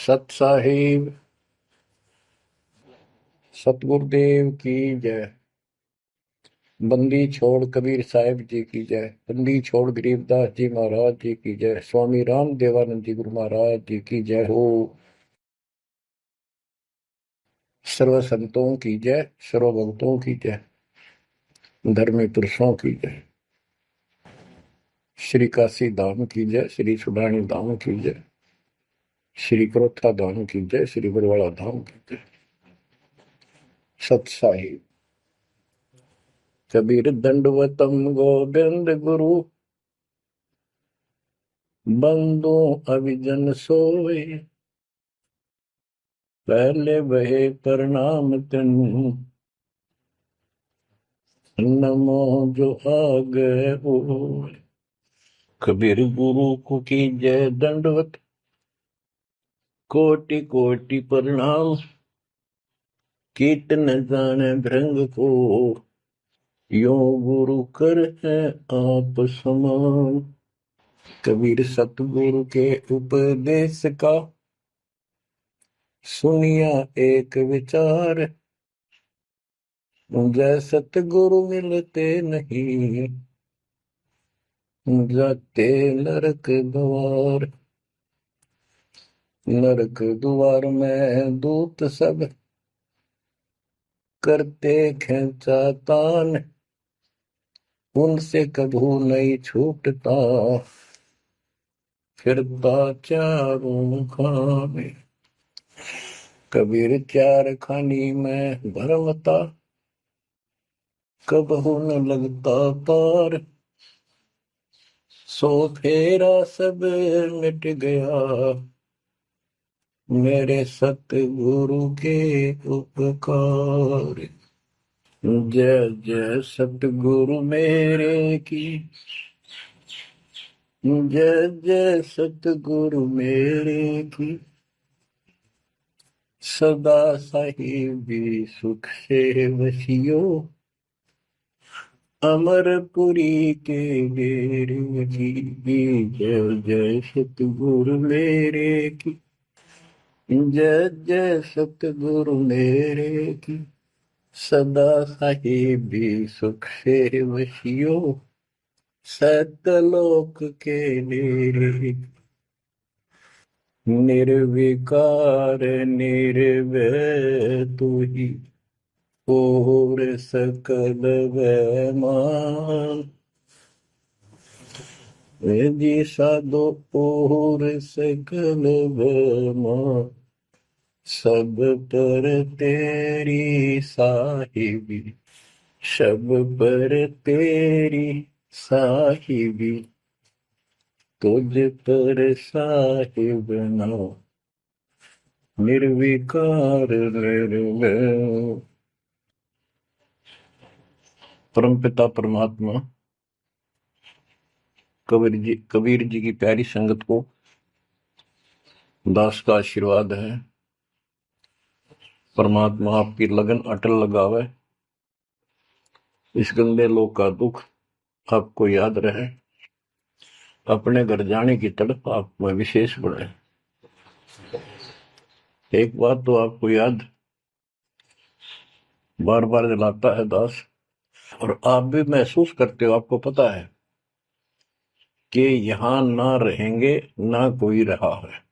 सत साहिब सतगुरुदेव की जय। बंदी छोड़ कबीर साहिब जी की जय। बंदी छोड़ गरीबदास जी महाराज जी की जय। स्वामी राम देवानंद जी गुरु महाराज जी की जय हो। सर्व संतों की जय, सर्व भक्तों की जय, धर्मी पुरुषों की जय। श्री काशी धाम की जय, श्री सुडानी धाम की जय, श्री क्रोथा धाम की जय, श्री बरवाड़ा धाम की जय। सत साहिब कबीर दंडवतम गोविंद गुरु, बंदो अभिजन सोए, पहले वहे प्रणाम तिन, नमो जो आगे हो। कबीर गुरु को की जय दंडवत, कोटि कोटि प्रणाम, कीर्तन जाने भृंग को, यो गुरु कर है आप समान। कबीर सतगुरु के उपदेश का सुनिया एक विचार, जय सतगुरु मिलते नहीं, जाते नरक द्वार। नरक द्वार में दूत सब करते खेचा तान, उनसे कभू नहीं छूटता, फिरता चारों खाने। कबीर चार खानी में भरमता, कबहू न लगता तार। सो फेरा सब मिट गया, मेरे सतगुरु के उपकार। जय जय सतगुरु मेरे की, जय जय सतगुरु मेरे की। सदा साहिबी सुख से वसियो, अमरपुरी के डेरे की। जय जय सतगुरु मेरे की, जय जय सतगुरु मेरे की। सदा साहिबी सुख से वसियो, सतलोक के डेरे। निर्विकार निर्भय तू ही, और सकल वैमान। जी साधो और सकल वैमान, सब पर तेरी साहिबी, सब पर तेरी साहिबी। तुझ पर साहिब नाम, निर्विकार निर्भय। परमपिता परमात्मा कबीर जी की प्यारी संगत को दास का आशीर्वाद है। परमात्मा आपकी लगन अटल लगावे, इस गंदे लोक का दुख आपको याद रहे, अपने घर जाने की तड़प आप में विशेष बढ़े। एक बात तो आपको याद बार बार दिलाता है दास, और आप भी महसूस करते हो, आपको पता है कि यहां ना रहेंगे ना कोई रहा है,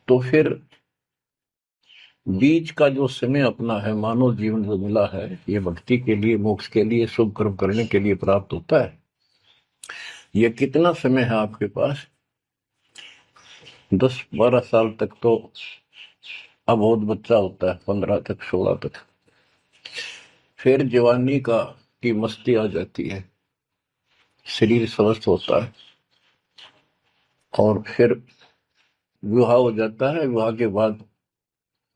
तो फिर बीच का जो समय अपना है, मानव जीवन जो मिला है, ये भक्ति के लिए, मोक्ष के लिए, शुभ कर्म करने के लिए प्राप्त होता है। ये कितना समय है आपके पास? 10-12 साल तक तो अब बहुत बच्चा होता है, 15 तक, 16 तक। फिर जवानी की मस्ती आ जाती है, शरीर स्वस्थ होता है, और फिर विवाह हो जाता है। विवाह के बाद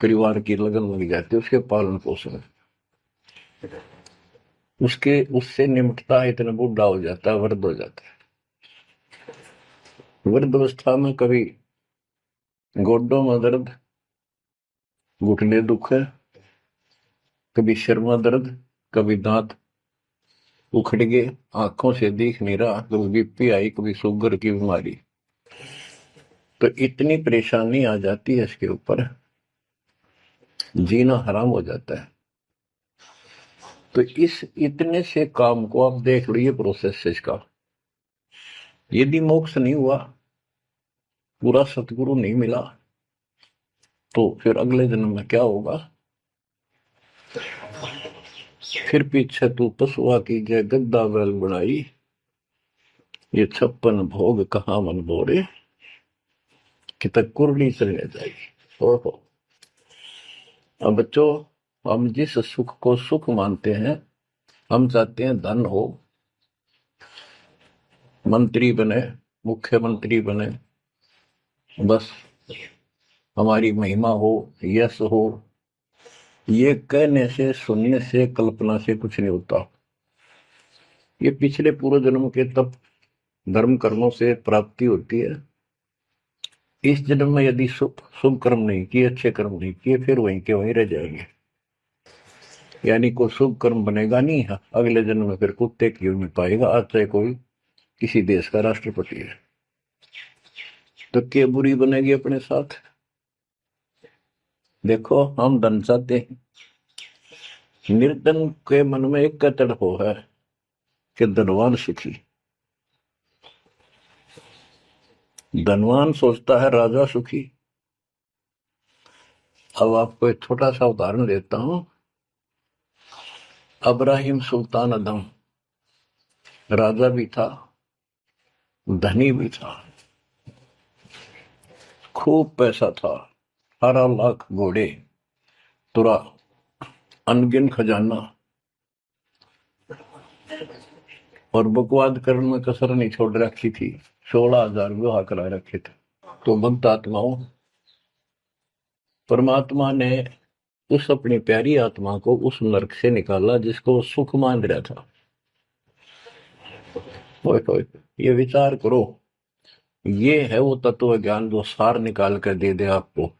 परिवार की लगन लग जाती है, उसके पालन पोषण, उससे निमटता है, इतना बूढ़ा हो जाता है, वृद्ध हो जाता है। वृद्ध अवस्था में कभी गोडों में दर्द, घुटने दुख है, कभी सिर में दर्द, कभी दांत उखड़ गए, आंखों से दिख नहीं रहा, कभी बीपी आई, कभी शुगर की बीमारी। तो इतनी परेशानी आ जाती है इसके ऊपर, जीना हराम हो जाता है। तो इस इतने से काम को आप देख लो, ये प्रोसेस है इसका। यदि मोक्ष नहीं हुआ, पूरा सतगुरु नहीं मिला, तो फिर अगले जन्म में क्या होगा? फिर पीछे तू पशुआ की जय गद्दा बैल बनाई, ये 56 भोग कहाँ मन बोरे, कि तक कुरली चलने जाएगी। ओहो। अब बच्चों, हम जिस सुख को सुख मानते हैं, हम चाहते हैं धन हो, मंत्री बने, मुख्यमंत्री बने, बस हमारी महिमा हो, यश हो। ये कहने से, सुनने से, कल्पना से कुछ नहीं होता। ये पिछले पूर्व जन्म के तप धर्म कर्मों से प्राप्ति होती है। इस जन्म में यदि शुभ कर्म नहीं किए, अच्छे कर्म नहीं किए, फिर वहीं के वहीं रह जाएंगे। यानी कोई शुभ कर्म बनेगा नहीं, अगले जन्म में फिर कुत्ते की में पाएगा, आज चाहे कोई किसी देश का राष्ट्रपति है। तो क्या बुरी बनेगी अपने साथ? देखो, हम धन चाहते हैं, निर्धन के मन में एक तड़प है कि धनवान सुखी। धनवान सोचता है राजा सुखी। अब आपको एक छोटा सा उदाहरण देता हूं। अब्राहिम सुल्तान अदम राजा भी था, धनी भी था, खूब पैसा था, 18 लाख घोड़े, तुरा, अनगिन खजाना, और बकवाद करने में कसर नहीं छोड़ रखी थी। 16,000 विवाह करा रखे थे। तो भक्त आत्माओं, परमात्मा ने उस अपनी प्यारी आत्मा को उस नरक से निकाला जिसको सुख मान रहा था। ये विचार करो, ये है वो तत्व ज्ञान जो सार निकाल कर दे दे आपको।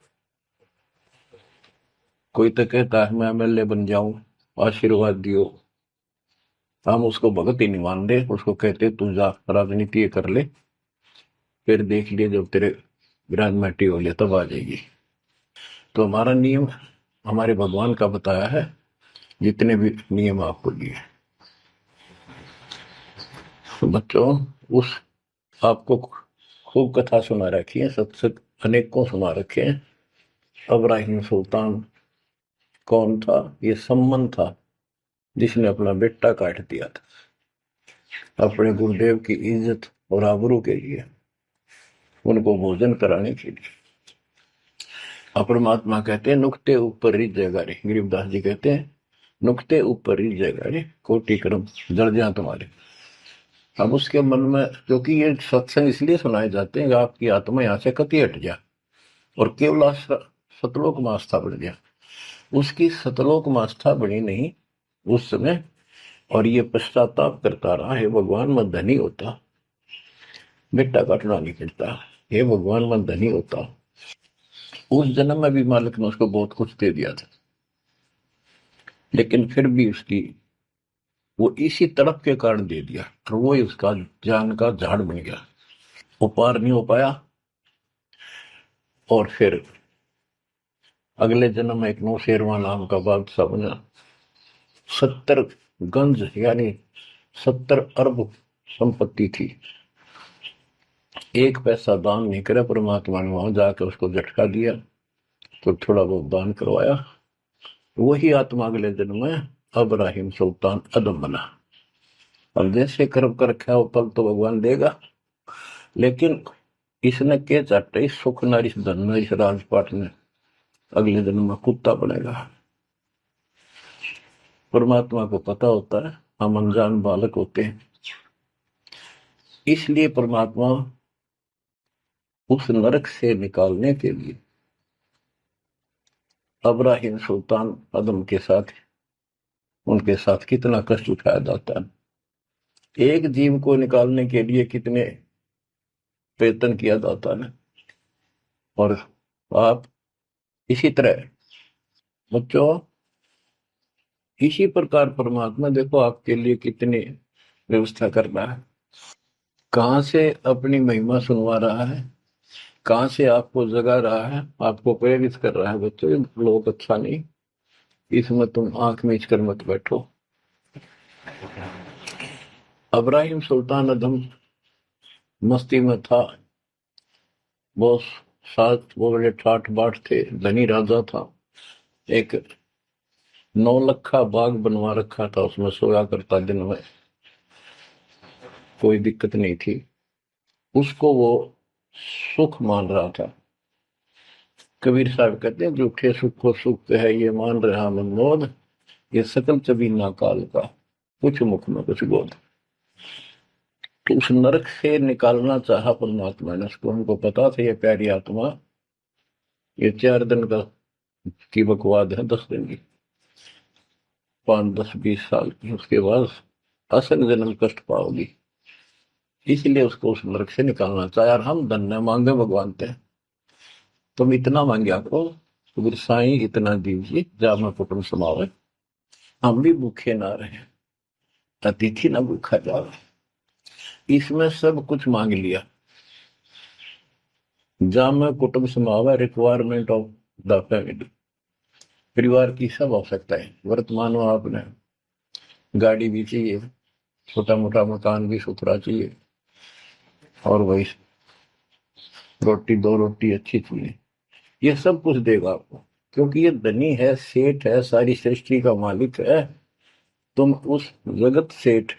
कोई तो कहता है मैं एमएलए बन जाऊं, आशीर्वाद दियो। हम उसको भगत ही नहीं मान दे, उसको कहते तू जा राजनीति कर ले, फिर देख लिए जब तेरे ग्रांड हो लिया तब आ जाएगी। तो हमारा नियम हमारे भगवान का बताया है, जितने भी नियम आपको दिए। तो बच्चों, उस आपको खूब कथा सुना रखी है, सत्संग अनेकों सुना रखे हैं। अब्राहिम सुल्तान कौन था? ये सम्मन था जिसने अपना बेटा काट दिया था अपने गुरुदेव की इज्जत और आबरू के लिए, उनको भोजन कराने के लिए। परमात्मा कहते हैं नुक्ते ऊपर रिझ जाएगा रे। गरीबदास जी कहते हैं नुक्ते ऊपर रिझ जाएगा रे, कोटि कर्म जड़ जाए तुम्हारे। अब उसके मन में, क्योंकि ये सत्संग इसलिए सुनाए जाते हैं कि आपकी आत्मा यहाँ से कति हट जाए और केवल सतलोक में आस्था बढ़ जाए। उसकी सतलोक में आस्था बढ़ी नहीं उस समय, और ये पश्चाताप करता रहा, हे भगवान मैं धनी होता, बेटा काटना नहीं पड़ता, हे भगवान मैं धनी होता। उस जन्म में भी मालिक ने उसको बहुत कुछ दे दिया था, लेकिन फिर भी उसकी वो इसी तड़प के कारण दे दिया, और वो ही उसका जान का झाड़ बन गया। वो पार नहीं हो पाया, और फिर अगले जन्म में एक नौशेरवा नाम का बादशाह बना। 70 गंज यानी 70 अरब संपत्ति थी। एक पैसा दान नहीं करे, परमात्मा ने वहां जाकर उसको झटका दिया तो थोड़ा बहुत दान करवाया। वही आत्मा अगले जन्म में अब्राहिम सुल्तान अदम बना। अब जैसे कर्म कर रखा है वो फल तो भगवान देगा, लेकिन इसने के चाटे इस सुख न, इस धन न, इस राजपाट में अगले जन्म में कुत्ता बनेगा। परमात्मा को पता होता है हम अनजान बालक होते हैं, इसलिए परमात्मा उस नरक से निकालने के लिए अब्राहिम सुल्तान अदम के साथ, उनके साथ कितना कष्ट उठाया जाता है। एक जीव को निकालने के लिए कितने प्रयत्न किया जाता है। और आप इसी तरह बच्चों, इसी प्रकार परमात्मा देखो आपके लिए कितनी व्यवस्था कर रहा है, कहां से अपनी महिमा सुनवा रहा है, कहाँ से आपको जगा रहा है, आपको प्रेरित कर रहा है बच्चों, ये लोग अच्छा नहीं, इसमें तुम आंख मीच कर मत बैठो। इब्राहिम सुल्तान अदम मस्ती में था, वो वो बड़े ठाठ बाट थे, धनी राजा था। एक 9 लखा बाग बनवा रखा था, उसमें सोया करता दिन में, कोई दिक्कत नहीं थी उसको, वो सुख मान रहा था। कबीर साहब कहते हैं, झूठे सुख को सुख है ये मान रहा मनमोद, ये सकल चबीना काल का, कुछ मुख में कुछ बोध। तो उस नरक से निकालना चाहा परमात्मा ने उसको, हमको पता था ये प्यारी आत्मा ये 4 दिन का की बकवाद है, 10 दिन की, 5, 10, 20 साल की, उसके बाद असल जन्म कष्ट पाओगी, इसलिए उसको उस नरक से निकालना चाहे। और हम धन्य मांगे भगवान थे, तुम इतना मांगे आपको, तो साईं इतना दीजिए जा मैं कुटुंब समावे, हम भी भूखे ना रहे, अतिथि ना भूखा जावे। इसमें सब कुछ मांग लिया, जा मैं कुटुंब समावे, रिक्वायरमेंट ऑफ द फैमिली, परिवार की सब आवश्यकताएं। वर्तमान में आपने गाड़ी भी चाहिए, छोटा मोटा मकान भी सुथरा चाहिए, और वही रोटी 2 रोटी अच्छी चाहिए, ये सब कुछ देगा आपको, क्योंकि ये धनी है, सेठ है, सारी सृष्टि का मालिक है। तुम उस जगत सेठ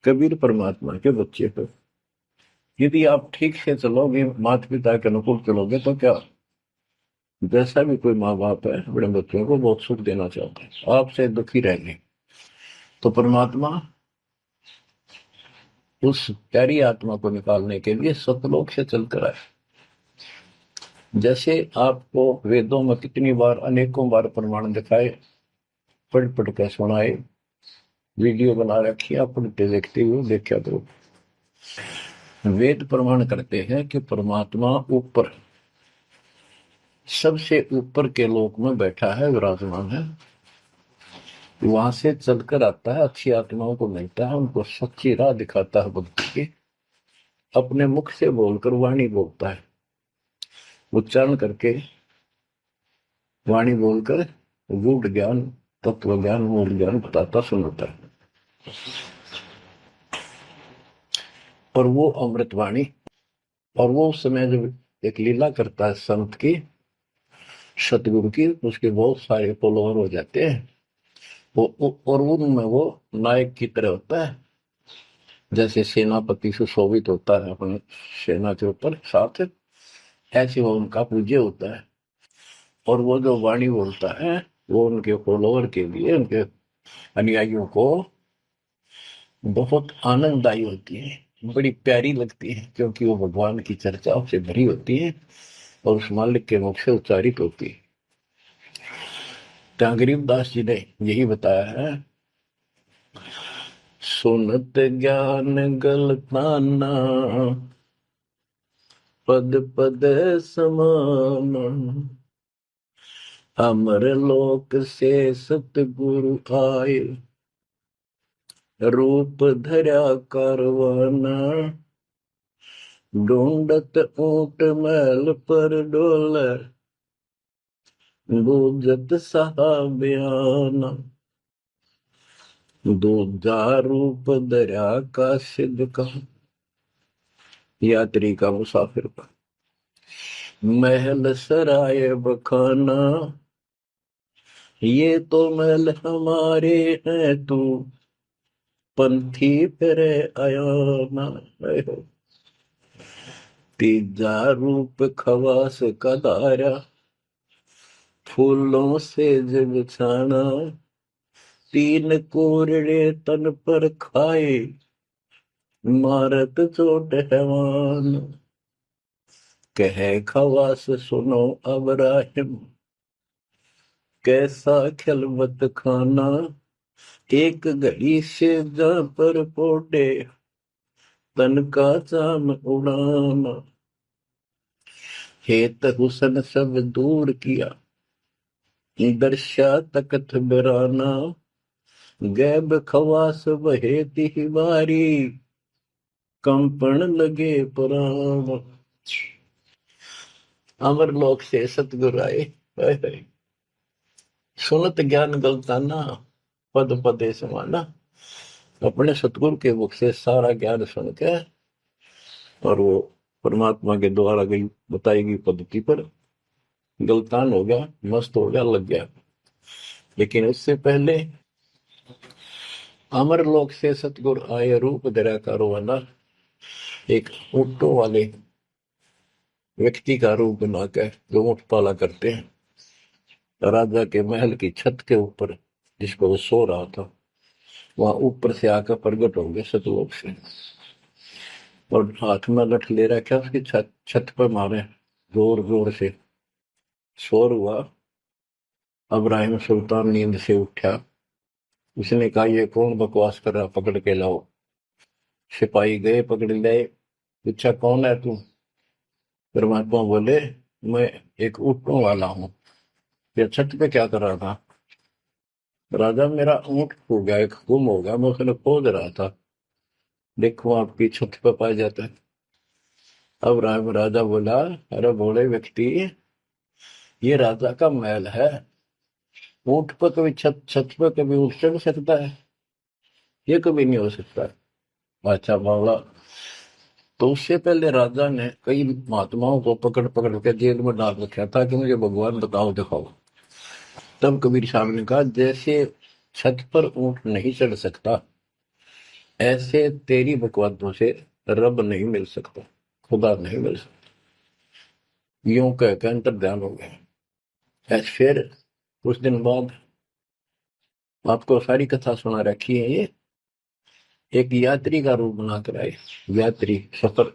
कबीर परमात्मा के बच्चे हो। यदि आप ठीक से चलोगे, माता पिता के अनुकूल चलोगे, तो क्या, जैसा भी कोई माँ बाप है अपने बच्चों को बहुत सुख देना चाहते हैं, आपसे दुखी रहेंगे, तो परमात्मा उस प्यारी आत्मा को निकालने के लिए सतलोक से चलकर आए। जैसे आपको वेदों में कितनी बार, अनेकों बार प्रमाण दिखाए, पढ़ पढ़ कर सुनाए, वीडियो बना रखी, आप पढ़ते देखते हुए देखा करो। वेद प्रमाण करते हैं कि परमात्मा ऊपर, सबसे ऊपर के लोक में बैठा है, विराजमान है, वहां से चलकर आता है, अच्छी आत्माओं को मिलता है, उनको सच्ची राह दिखाता है भक्ति की, अपने मुख से बोलकर वाणी बोलता है, उच्चारण करके वाणी बोलकर गूढ़ ज्ञान, तत्व ज्ञान, मूल ज्ञान बताता सुनाता है। और वो अमृतवाणी, और वो उस समय जब एक लीला करता है संत की, सतगुरु की, उसके बहुत सारे फॉलोअर हो जाते हैं, और उनमें वो नायक की तरह होता है, जैसे सेनापति सुशोभित होता है अपने सेना के ऊपर साथ, ऐसे वो उनका पूज्य होता है। और वो जो वाणी बोलता है, वो उनके फॉलोअर के लिए, उनके अनुयायियों को बहुत आनंददायी होती है, बड़ी प्यारी लगती है, क्योंकि वो भगवान की चर्चाओं से भरी होती है और उस मालिक के मुख से उच्चारित होती है। तो गरीबदास जी ने यही बताया है, सुनत ज्ञान गलताना, पद पद समान, अमर लोक से सतगुरु आए, रूप धरा करवाना, ढूंढत ऊंट महल पर डोले, बूझत साहबियाना, दूजा रूप दरिया का सिद्ध का, यात्री का, मुसाफिर का, महल सराय बखाना, ये तो महल हमारे हैं, तू पंथी फिरे आयाना। तीजा रूप खवास का दारा, फूलों से जब छाना, 3 कोरड़े तन पर खाए, मारत चोट हैवान, कहे खवास सुनो अबराहिम, कैसा खिलवत खाना, एक घड़ी से जा पर पोटे, तन का चाम उड़ाना, हेत हुसन सब दूर किया, दर्शा तकत बिराना, गैब खवास बहे तिहवारी, कंपन लगे पुराण। अमर लोक से सतगुरु आए, हाय हाय। सुनत ज्ञान गलताना, पद पदे समाना। अपने सतगुरु के मुख से सारा ज्ञान सुन के और वो परमात्मा के द्वारा गई बताई गई पद्धति पर गलतान हो गया, मस्त हो गया, लग गया। लेकिन उससे पहले अमर लोक से सतगुरु आए, रूप धरा कारोबाना। एक ऊँटों वाले व्यक्ति का रूप बनाकर जो ऊँट पाला करते हैं, राजा के महल की छत के ऊपर जिस पर वो सो रहा था, वहां ऊपर से आकर प्रकट हो गए सतलोक से, और हाथ में लठ ले रखा, उसकी छत छत पर मारे जोर जोर से। शोर हुआ। इब्राहिम सुल्तान नींद से उठा। उसने कहा, ये कौन बकवास कर रहा, पकड़ के लाओ। सिपाही गए, पकड़ लाए। पूछा, कौन है तू? परमात्मा बोले, मैं एक ऊँटों वाला हूँ। ये छत पे क्या कर रहा था? राजा, मेरा ऊँट खो गया, एक गुम हो गया, मैं उसने खोज रहा था, देखो आपकी छत पे पाया जाता है। अब राजा बोला, अरे भोले व्यक्ति, ये राजा का महल है, ऊँट पर कभी छत छत पर कभी ऊँट चढ़ सकता है? ये कभी नहीं हो सकता। अच्छा बावला। तो उससे पहले राजा ने कई महात्माओं को पकड़ पकड़ के जेल में डाल रखा था कि मुझे भगवान बताओ, दिखाओ। तब कबीर साहब ने कहा, जैसे छत पर ऊँट नहीं चढ़ सकता, ऐसे तेरी बकवादों से रब नहीं मिल सकता, खुदा नहीं मिल सकता। यूं कहकर अंतर ध्यान हो गया। ऐसे फिर कुछ दिन बाद आपको सारी कथा सुना रखी है। ये एक यात्री का रूप बनाकर आए। यात्री, सफर,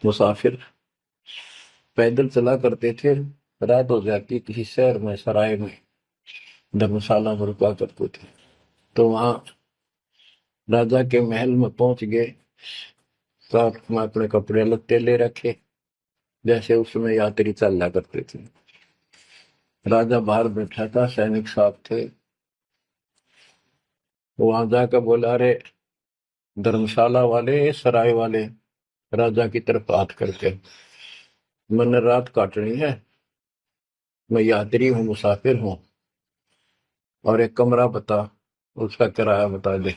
मुसाफिर पैदल चला करते थे। रात हो जाती, किसी शहर में, सराय में, धर्मशाला में रुका करते थे। तो वहां राजा के महल में पहुंच गए। साथ में अपने कपड़े लत्ते ले रखे, जैसे उसमें यात्री चला करते थे। राजा बाहर बैठा था, सैनिक साथ थे। वहां जाकर बोला, अरे धर्मशाला वाले, सराय वाले, राजा की तरफ हाथ करके, मैंने रात काटनी है, मैं यात्री हूँ, मुसाफिर हूँ, और एक कमरा बता, उसका किराया बता दे।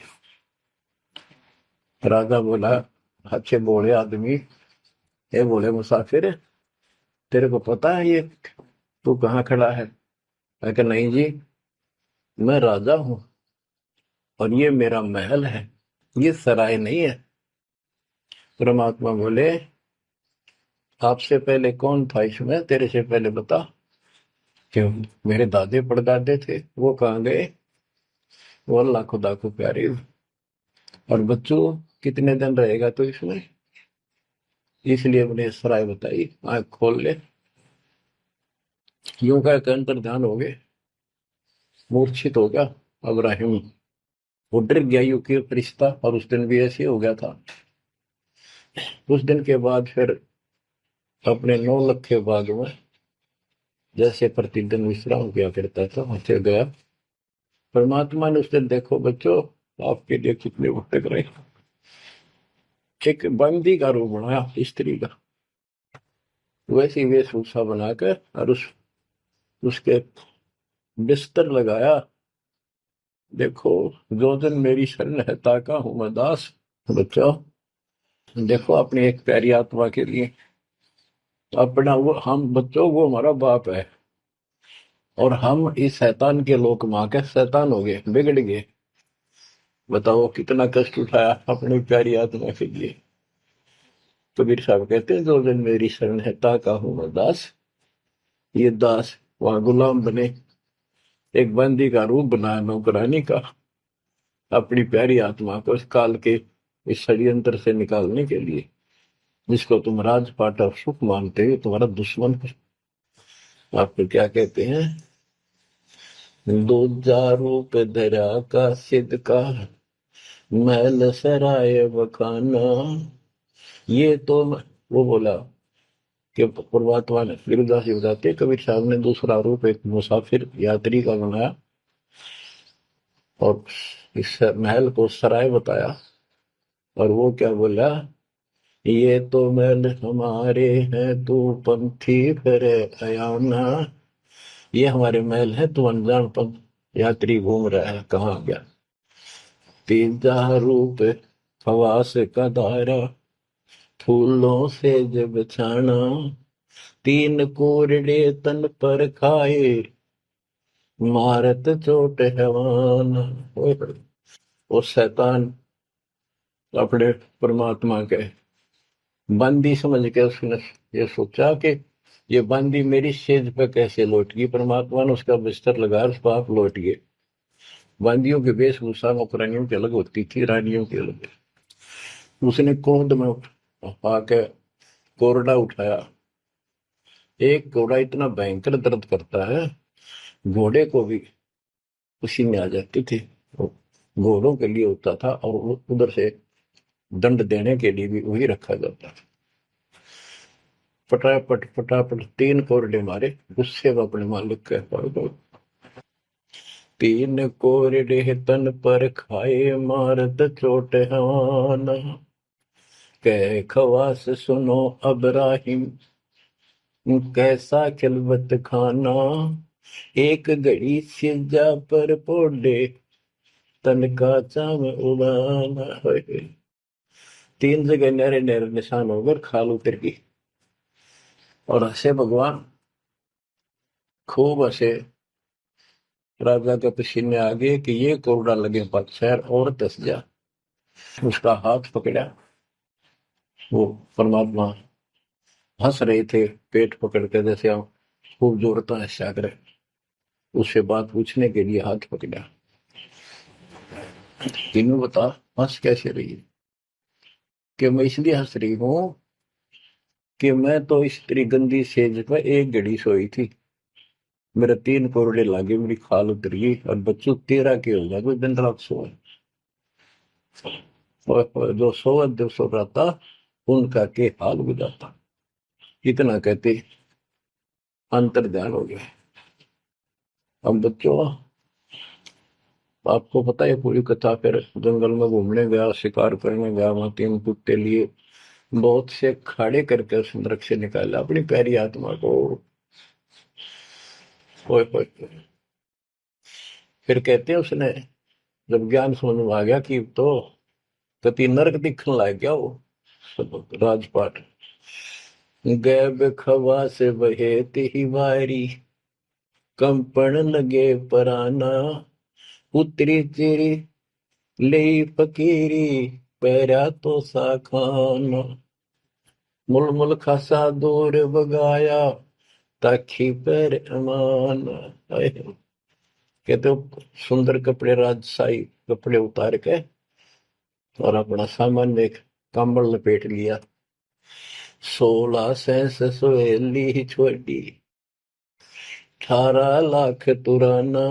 राजा बोला, अच्छे बोले आदमी, ये बोले मुसाफिर, तेरे को पता है ये तू कहाँ खड़ा है? मैं कहा, नहीं जी, मैं राजा हूँ और ये मेरा महल है, ये सराय नहीं है। परमात्मा बोले, आपसे पहले कौन था इसमें, तेरे से पहले बता। क्यों? मेरे दादे परदादे थे, वो कहाँ गए? वो अल्लाह खुदा को प्यारे। और बच्चों, कितने दिन रहेगा तो इसमें? इसलिए मैंने सराय बताई, आंख खोल ले। यूं का अंतर ध्यान हो गए, मूर्छित हो गया इब्राहिम। वो डर गया, यू की फरिश्ता, और उस दिन भी ऐसे हो गया था। उस दिन के बाद फिर अपने 9 लखे बाग में जैसे प्रतिदिन विश्राम किया करता था, वहां गया। परमात्मा ने उस दिन, देखो बच्चों, आपके लिए कितने भटक रहे, एक बंदी का रूप बनाया, स्त्री का, वैसी वेशभूषा बनाकर, और उसके बिस्तर लगाया। देखो, जो दिन मेरी शरण है, ताका हूं मैं दास। बच्चों, देखो अपनी एक प्यारी आत्मा के लिए अपना, वो हम बच्चों, वो हमारा बाप है, और हम इस शैतान के लोक में आके शैतान हो गए, बिगड़ गए। बताओ कितना कष्ट उठाया अपनी प्यारी आत्मा के लिए। कबीर साहब कहते हैं, जो दिन मेरी शरण है, ताका हूं मैं दास। ये दास वहां गुलाम बने, एक बंदी का रूप बनाया नौकरानी का, अपनी प्यारी आत्मा को इस काल के इस षड्यंत्र से निकालने के लिए। जिसको तुम राजपाट और सुख मानते हो, तुम्हारा दुश्मन है। आपको क्या कहते हैं? दूजा रूप धरा का सिद्ध का, महल सराय बखाना। ये तो वो बोला कि परमात्मा ने, गिरिदास जी बताते, कबीर साहब ने दूसरा रूप एक मुसाफिर यात्री का बनाया, और इस महल को सराय बताया। और वो क्या बोला ये तो महल हमारे हैं, तू पंथी फिर अयाना। ये हमारे महल है, तू अनजान पंथ यात्री घूम रहा है, कहाँ गया। तीजा रूप खवास का दायरा, फूलों से जब छाना। तीन कोरडे तन पर खाए, मारत चोट हैवान। वो शैतान अपने परमात्मा के बंदी समझ के उसने ये सोचा कि ये बंदी मेरी सेज पे कैसे लौट गई। परमात्मा ने उसका बिस्तर लगा, उस पाप लौट गए। बंदियों के वेशभूषा नौकरानियों की अलग होती थी, रानियों की अलग। उसने कोहद में आके कोरडा उठाया। एक घोड़ा इतना भयंकर दर्द करता है, घोड़े को भी उसी में आ जाती थी। वो घोड़ों के लिए होता था, और उधर से दंड देने के लिए भी वही रखा जाता था। फटाफट फटाफट तीन कोरडे मारे, गुस्से में अपने मालिक के पास दौड़। तीन कोरडे तन पर खाए, मारत चोट हवान। कह खवास सुनो अबराहिम, कैसा खिलवत खाना। एक घड़ी सिजा पर पोडे, तन का चाम उड़ाना। तीन जगह नहरे नहरे निशान होकर खाल उतर गई, और हंसे भगवान, खूब हंसे। राजा के पसीने आ गए कि ये कोरडा लगे पत्थर और दस जा। उसका हाथ पकड़ा, वो परमात्मा हंस रहे थे पेट पकड़ के, जैसे हम खूब जोरता हंसा करे। उससे बात पूछने के लिए हाथ पकड़ा। तीनों बता, हंस कैसे रही है। कि मैं इसलिए हंस रही हूं कि मैं तो इस तेरी गंदी सेज पर एक घड़ी सोई थी, मेरे तीन कोरडे लागे, मेरी खाल उतर गई, और बच्चों तेरा के हो गया कोई दिन रात सोए। और जो सोवत जो सो रहा था, उनका के हाल बुझाता। इतना कहते अंतर ध्यान हो गया। अब बच्चों, आपको पता है पूरी कथा। फिर जंगल में घूमने गया, शिकार करने गया, वहां तीन कुत्ते लिए, बहुत से खाड़े करके उस नरक से निकाला अपनी प्यारी आत्मा को। ओए ओए। फिर कहते हैं उसने जब ज्ञान समझ में आ गया कि तो कति नरक दिखने लग गया वो राजपाट। गैब खवा से बहे ही वारी, कंपन लगे पराना। उतरी तेरी ले फकीरी, पैरा तो सा खाना। मुलमुल खासा दूर बगाया, ताखी पैर अमान। कहते हो सुंदर कपड़े, राजशाही कपड़े उतार के, और अपना सामान एक कंबल लपेट लिया। 16 सहेली छोड़ी, 18 लाख तुराना।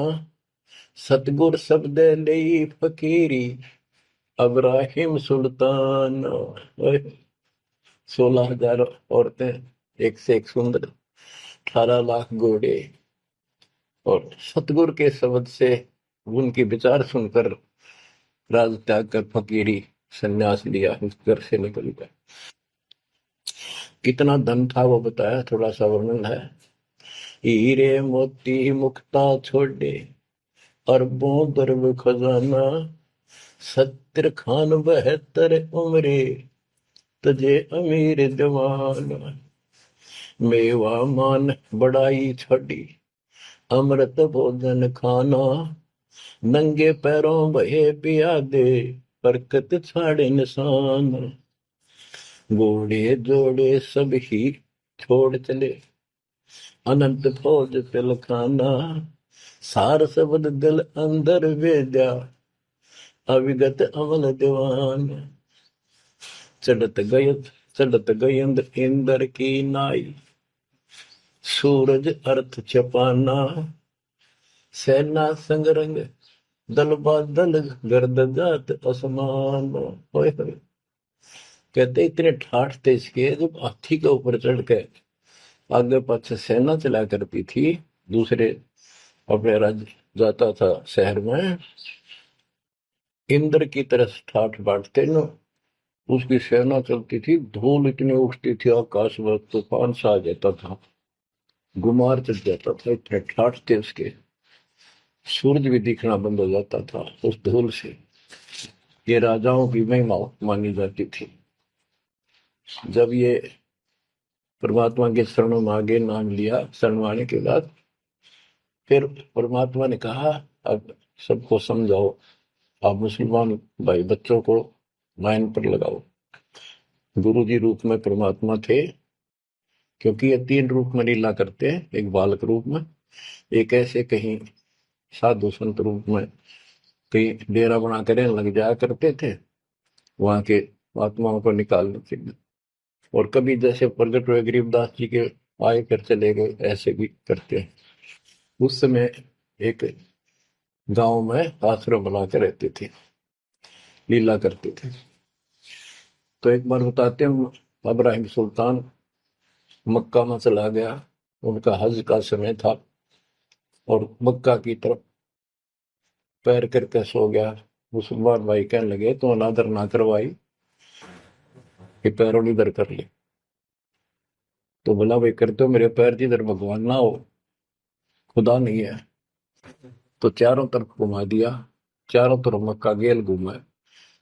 सतगुर शब्द ले फकीरी, अब्राहिम सुल्तान। 16,000 औरतें, एक से एक सुंदर, 18 लाख घोड़े, और सतगुरु के शब्द से उनके विचार सुनकर राज त्याग कर फकीरी संन्यास लिया, उस घर से निकल गया। कितना धन था वो बताया, थोड़ा सा वर्णन है। हीरे मोती मुक्ता छोड़े, अरबों दरब खजाना। 70 खान 72 उम्रे, तजे अमीर जवान। मेवा मान बढ़ाई छड़ी, अमृत भोजन खाना। नंगे पैरों बहे पियादे, बरकत छाड़े निशान। घोड़े जोड़े सब ही छोड़ चले, अनंत फौज पिलखाना। सार शब्द दिल अंदर वेद्या, अविगत अमल दीवान। चढ़त गयंद इंद्र की नाई, सूरज अर्थ छपाना। सेना संगरंग दल बादल, गर्द जात असमान। होए होए। कहते इतने ठाठ थे इसके, जब हाथी के ऊपर चढ़ के आगे पाछे सेना चला करती थी, दूसरे अपने राज्य जाता था शहर में, इंद्र की तरह ठाठ बांटते नो। उसकी सेना चलती थी, धूल इतनी उठती थी आकाश में, तूफान सा आ जाता था, गुमार चढ़ जाता था, इतने ठाठ थे उसके, सूरज भी दिखना बंद हो जाता था उस धूल से। ये राजाओं की महिमा मानी जाती थी। जब ये परमात्मा के शरणों में आगे नाम लिया, शरण आने के बाद फिर परमात्मा ने कहा, अब सबको समझाओ, आप मुसलमान भाई बच्चों को लाइन पर लगाओ। गुरु जी रूप में परमात्मा थे, क्योंकि ये तीन रूप में लीला करते हैं, एक बालक रूप में, एक ऐसे कहीं साधु संत रूप में कहीं डेरा बना कर लग जाया करते थे वहां के आत्माओं को निकालने के लिए, और कभी जैसे प्रगट हुए गरीबदास जी के आए कर चले गए, ऐसे भी करते हैं। उस समय एक गांव में आश्रम बना कर रहते थे, लीला करते थे। तो एक बार बताते हैं, इब्राहिम सुल्तान मक्का में चला गया, उनका हज का समय था, और मक्का की तरफ पैर करके सो गया। मुसलमान भाई कहने लगे, तो अनादर ना करवाई कि पैरों इधर कर ले। तो बोला, भाई करते हो मेरे पैर जिधर भगवान ना हो, खुदा नहीं है। तो चारों तरफ घुमा दिया, चारों तरफ मक्का गेल घुमा,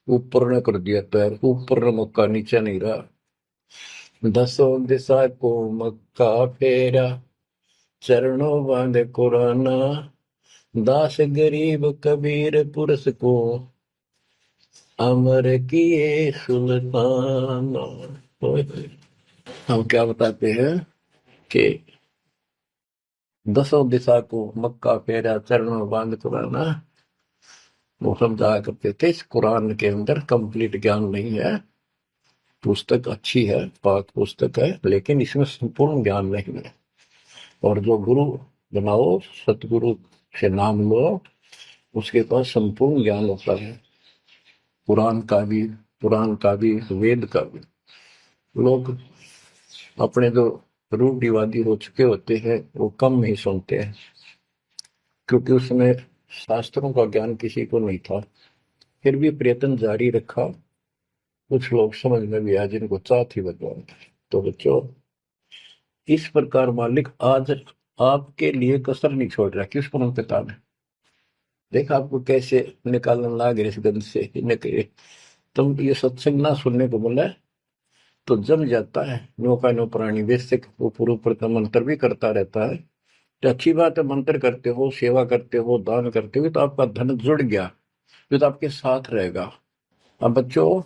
ऊपर ने कर दिया पैर, ऊपर ने मक्का, नीचे नहीं रहा। दसों दिशा को मक्का फेरा, चरणों बांधे कुराना, दास गरीब कबीर पुरस को, अमर किए सुल्तान। हम क्या बताते हैं कि दसों दिशा को मक्का फेरा, चरणों बांध कुराना, वो समझाया करते थे। इस कुरान के अंदर कंप्लीट ज्ञान नहीं है, पुस्तक अच्छी है, पाक पुस्तक है, लेकिन इसमें संपूर्ण ज्ञान नहीं है। और जो गुरु बनाओ, सतगुरु से नाम लो, उसके पास संपूर्ण ज्ञान होता है, पुराण का भी, वेद का भी। लोग अपने जो रूढ़िवादी हो चुके होते हैं, वो कम ही सुनते हैं, क्योंकि उसमें शास्त्रों का ज्ञान किसी को नहीं था। फिर भी प्रयत्न जारी रखा, कुछ लोग समझ में भी आया जिनको चाह थी भगवान। तो बच्चों, इस प्रकार मालिक आज आपके लिए कसर नहीं छोड़ रहा। किस परम पिता ने देखा आपको कैसे निकालने लगा इस गंध से, निकले। तुम ये सत्संग ना सुनने को बोला है तो जम जाता है, नौका नो प्राणी बेसिक ऊपर ऊपर का मंत्र भी करता रहता है। तो अच्छी बात है, मंत्र करते हो, सेवा करते हो, दान करते हो, तो आपका धन जुड़ गया, जो तो आपके साथ रहेगा। अब बच्चों,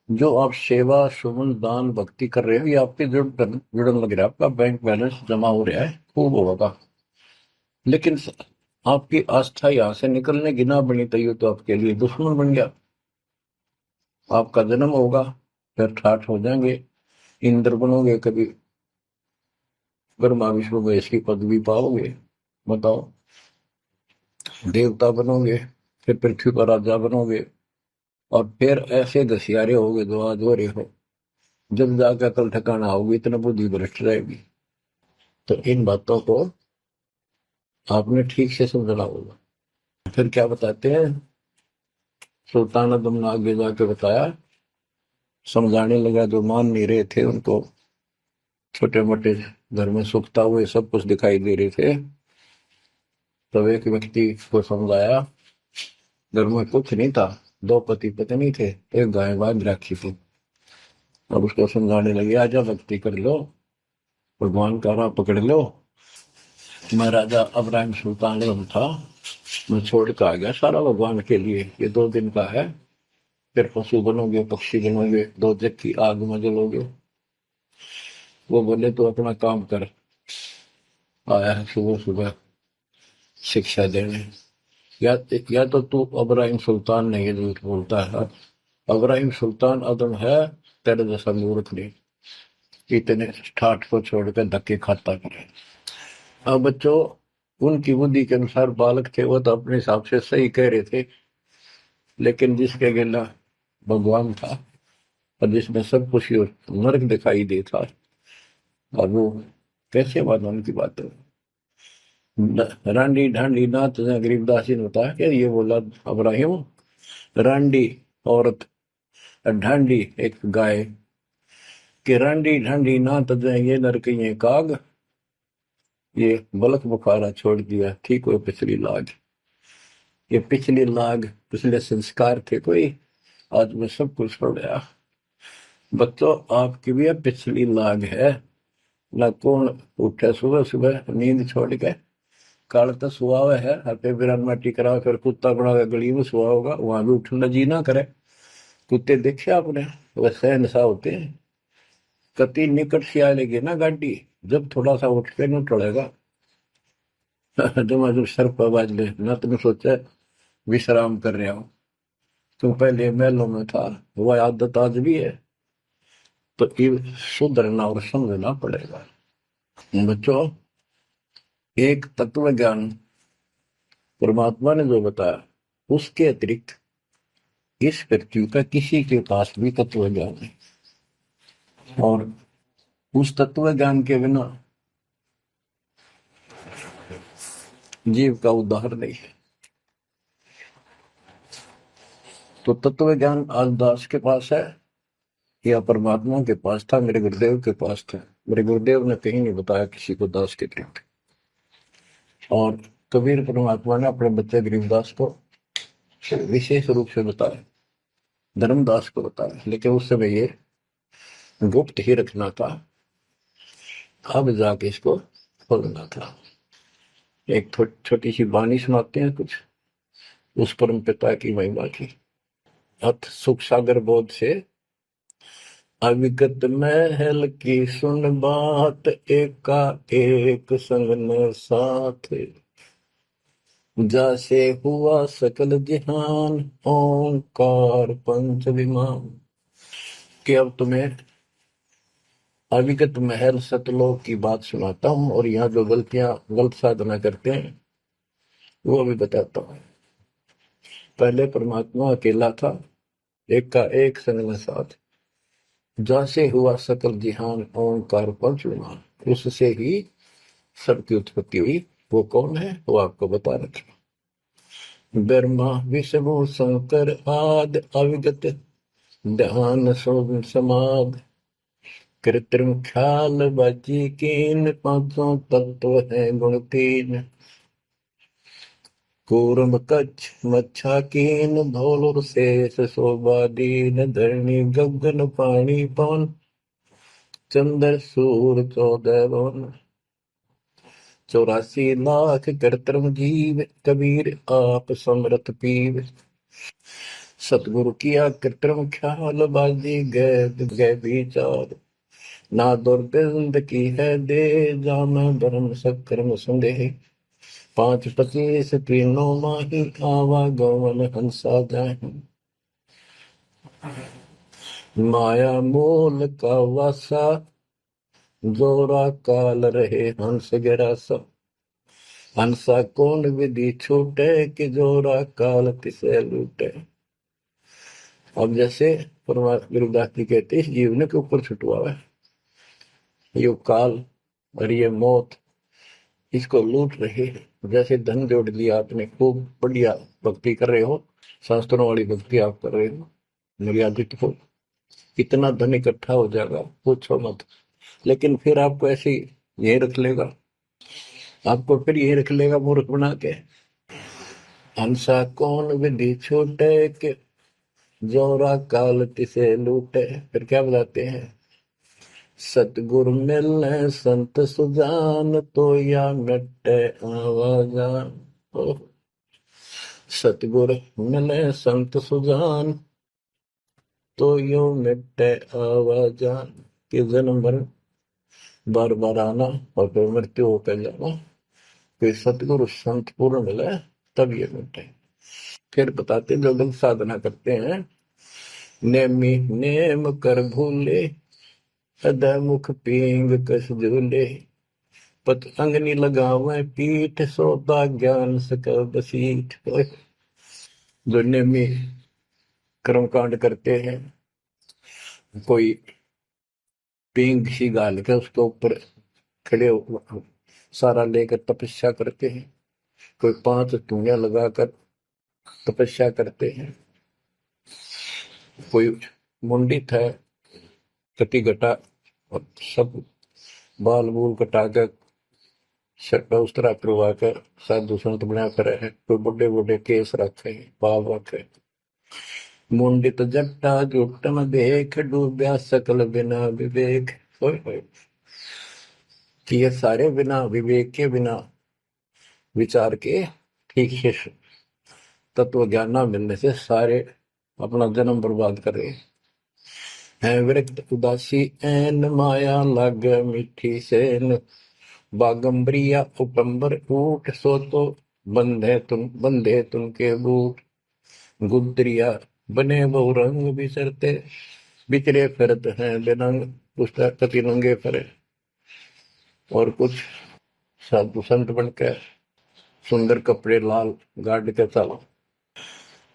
जो आप सेवा सुमन दान भक्ति कर रहे हो, ये आपके जुड़न लग रहा है, आपका बैंक बैलेंस जमा हो रहा है, खूब होगा। लेकिन आपकी आस्था यहाँ से निकलने की ना बनी तैयो, तो आपके लिए दुश्मन बन गया। आपका जन्म होगा, फिर ठाठ हो जाएंगे, इंद्र बनोगे, कभी ब्रह्मा विष्णु महेश की पदवी पाओगे, बताओ, देवता बनोगे, फिर पृथ्वी पर राजा बनोगे, और फिर ऐसे घसियारे होगे जो आज हो रहे हो। जब जाकर कल ठिकाना होगी, इतना बुद्धि भ्रष्ट रहेगी। तो इन बातों को आपने ठीक से समझना होगा। फिर क्या बताते हैं, सुल्तान आदम ने आगे जाके बताया, समझाने लगा, जो मान नहीं रहे थे उनको, छोटे मोटे घर में सुखता हुए सब कुछ दिखाई दे रहे थे। तब एक व्यक्ति को समझाया, घर में कुछ नहीं था, दो पति पत्नी थे, एक गाय बांध रखी थी। अब उसको समझाने लगे, आजा भक्ति कर लो, भगवान का राह पकड़ लो। मैं राजा इब्राहिम सुल्तान आजम था, मैं छोड़ कर आ गया सारा भगवान के लिए, ये 2 दिन का है, फिर पशु बनोगे, पक्षी बनोगे, दो जग की आग में जलोगे। वो बोले, तो अपना काम कर, आया है सुबह सुबह शिक्षा देने। या तो तू इब्राहिम सुल्तान नहीं है, झूठ बोलता है। इब्राहिम सुल्तान आदम है, तेरे जैसा मूर्ख नहीं, इतने ठाठ को छोड़कर धक्के खाता करे। अब बच्चों, उनकी बुद्धि के अनुसार बालक थे, वो तो अपने हिसाब से सही कह रहे थे, लेकिन जिसके गिला भगवान था, और जिसमें सब कुछ नरक दिखाई देता, और वो कैसे माना उनकी बात है। रांडी ढांडी नाथ गरीबदास जी ने बताया कि ये बोला इब्राहिम, रांडी औरत ढांडी एक गाय कि रांडी ढांडी ना तजे ये नर के ये काग, ये बलक बुखारा छोड़ दिया ठीक हो पिछली लाग। ये पिछली लाग पिछले संस्कार थे कोई, आज मैं सब कुछ छोड़ गया। बच्चों आपकी भी अब पिछली लाग है ना। कौन उठे सुबह सुबह नींद छोड़ के, काल तो सुहा हुआ है हते बिरान माटी करा कर कुत्ता बना के गली में सुहा होगा, वहां भी उठना जी ना करे। कुत्ते देखे आपने वैसे नशा होते हैं। कति निकट से आ लेगी ना गाड़ी, जब थोड़ा सा उठ के न टलेगा जब सर पर बाज ले ना, तुमने सोचा विश्राम कर रहा हूं। तुम पहले महलों में था, वह आदत आज भी है, तो ये सुधरना और समझना पड़ेगा। बच्चों एक तत्व ज्ञान परमात्मा ने जो बताया, उसके अतिरिक्त इस पृथ्वी का किसी के पास भी तत्व ज्ञान नहीं, और उस तत्व ज्ञान के बिना जीव का उद्धार नहीं है। तो तत्व ज्ञान आज दास के पास है या परमात्मा के पास था, मेरे गुरुदेव के पास था। मेरे गुरुदेव ने कहीं नहीं बताया किसी को दास के अतिरिक्त। और कबीर परमात्मा ने अपने बच्चे गरीबदास को विशेष रूप से बताया, धर्मदास को बताया, लेकिन उस समय ये गुप्त ही रखना था, अब जाके इसको खोलना था। एक छोटी सी वाणी सुनाते हैं कुछ उस परम पिता की महिमा की। अथ सुख सागर बोध से अविगत महल की सुन बात, एका एक संग न साथ, जैसे हुआ सकल जहान, ओंकार पंच विमान। कि अब तुम्हें अविगत महल सतलोक की बात सुनाता हूं, और यहाँ जो गलत साधना करते हैं वो भी बताता हूं। पहले परमात्मा अकेला था, एक का एक संग में साथ, जैसे हुआ सकल जिहान, ओंकार पंच विमान, उससे ही सबकी उत्पत्ति हुई। वो कौन है वो आपको बता रखे। ब्रह्मा विष्णु शंकर आद, अविगत ध्यान समाद, कृत्रिम ख्याल बाजी कीन, पांचों तत्व है गुण तीन, कूर्म कच्छ मच्छा कीन, धौल शेष शोभा दीन, धरणी गगन पानी पवन, चंद्र सूर 14 भवन, 84 लाख कृत्रिम जीव, कबीर आप समरथ पीव, सतगुरु किया कृत्रिम ख्याल, बाजी गए विचार, ना दुर्बिंद की है दे, जाम धर्म सक्रम संदेह, 5-25 तीनों माही, आवागमन हंसा जाए, माया मूल का वासा, जोरा काल रहे हंस गिरासा, हंसा कौन विधि छूटे, कि जोरा काल तिसे लूटे। अब जैसे परमात्मा गुरुदास जी कहते इस जीवन के ऊपर छुटवा है ये काल और ये मौत, इसको लूट रहे हैं। जैसे धन जोड़ लिया आपने, खूब बढ़िया भक्ति कर रहे हो, शास्त्रों वाली भक्ति आप कर रहे हो, मर्यादित हो, इतना धन इकट्ठा हो जाएगा पूछो मत। लेकिन फिर आपको ऐसे यही रख लेगा, आपको फिर यही रख लेगा मूर्ख बना के। हंसा कौन विधि छूटे, के जोरा काल तिसे लूटे। फिर क्या बताते हैं, सतगुरु मिलने संत सुजान, तो या मिटे आवाजान। सतगुरु मिले संत सुजान, तो यो मिटे आवाजान। कि जन्म भर बार बार आना और फिर मृत्यु होकर जाना, फिर सतगुरु संत पूर्ण मिले तब ये मिटे। फिर बताते जो लोग साधना करते हैं, नेमी नेम कर भूले, अदय मुख पींग कस झूले, पत अंगनी लगावे पीठ, सोता ज्ञान सकल बसीठ। जो नेमी कर्म कांड करते हैं, कोई पींग सी गाल के उसके ऊपर खड़े सारा लेकर तपस्या करते हैं, कोई 5 धूनिया लगाकर तपस्या करते हैं, कोई मुंडित है, कति घटा, और सब बाल बूल कटा कर शर्ट उस्तरा करवा कर साधु संत बना कर है। कोई बड़े बड़े केस रखे, बाल रखे। मुंडित जट्टा जुटन देख, डूबया सकल बिना विवेक। होय होय। कि ये सारे बिना विवेक के, बिना विचार के, ठीक से तत्व ज्ञान न मिलने से सारे अपना जन्म बर्बाद कर रहे हैं। विरक्त उदासी ऐन, माया लग मीठी सेन, बागंबरिया उपंबर ऊट, सो तो बंधे तुम के बूट। गुदरिया बने बहु रंग बिसरते, बिचरे फिरत हैं बेरंग। पुस्तक कति नंगे फिरे। और कुछ साधु संत बनकर सुंदर कपड़े लाल गाड़ के चलो।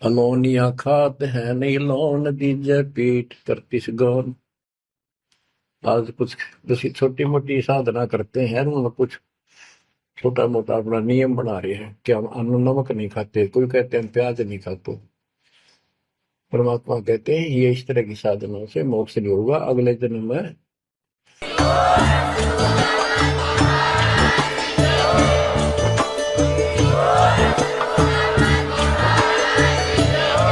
अलोनिया खात है नहीं लोन, दीजे पीठ करतीस गौन। आज कुछ किसी छोटी मोटी साधना करते हैं, उनमें कुछ छोटा मोटा अपना नियम बना रहे हैं कि हम अन्न नमक नहीं खाते, कोई कहते हैं प्याज नहीं खाते। परमात्मा कहते हैं ये इस तरह की साधनों से मोक्ष नहीं होगा, अगले जन्म में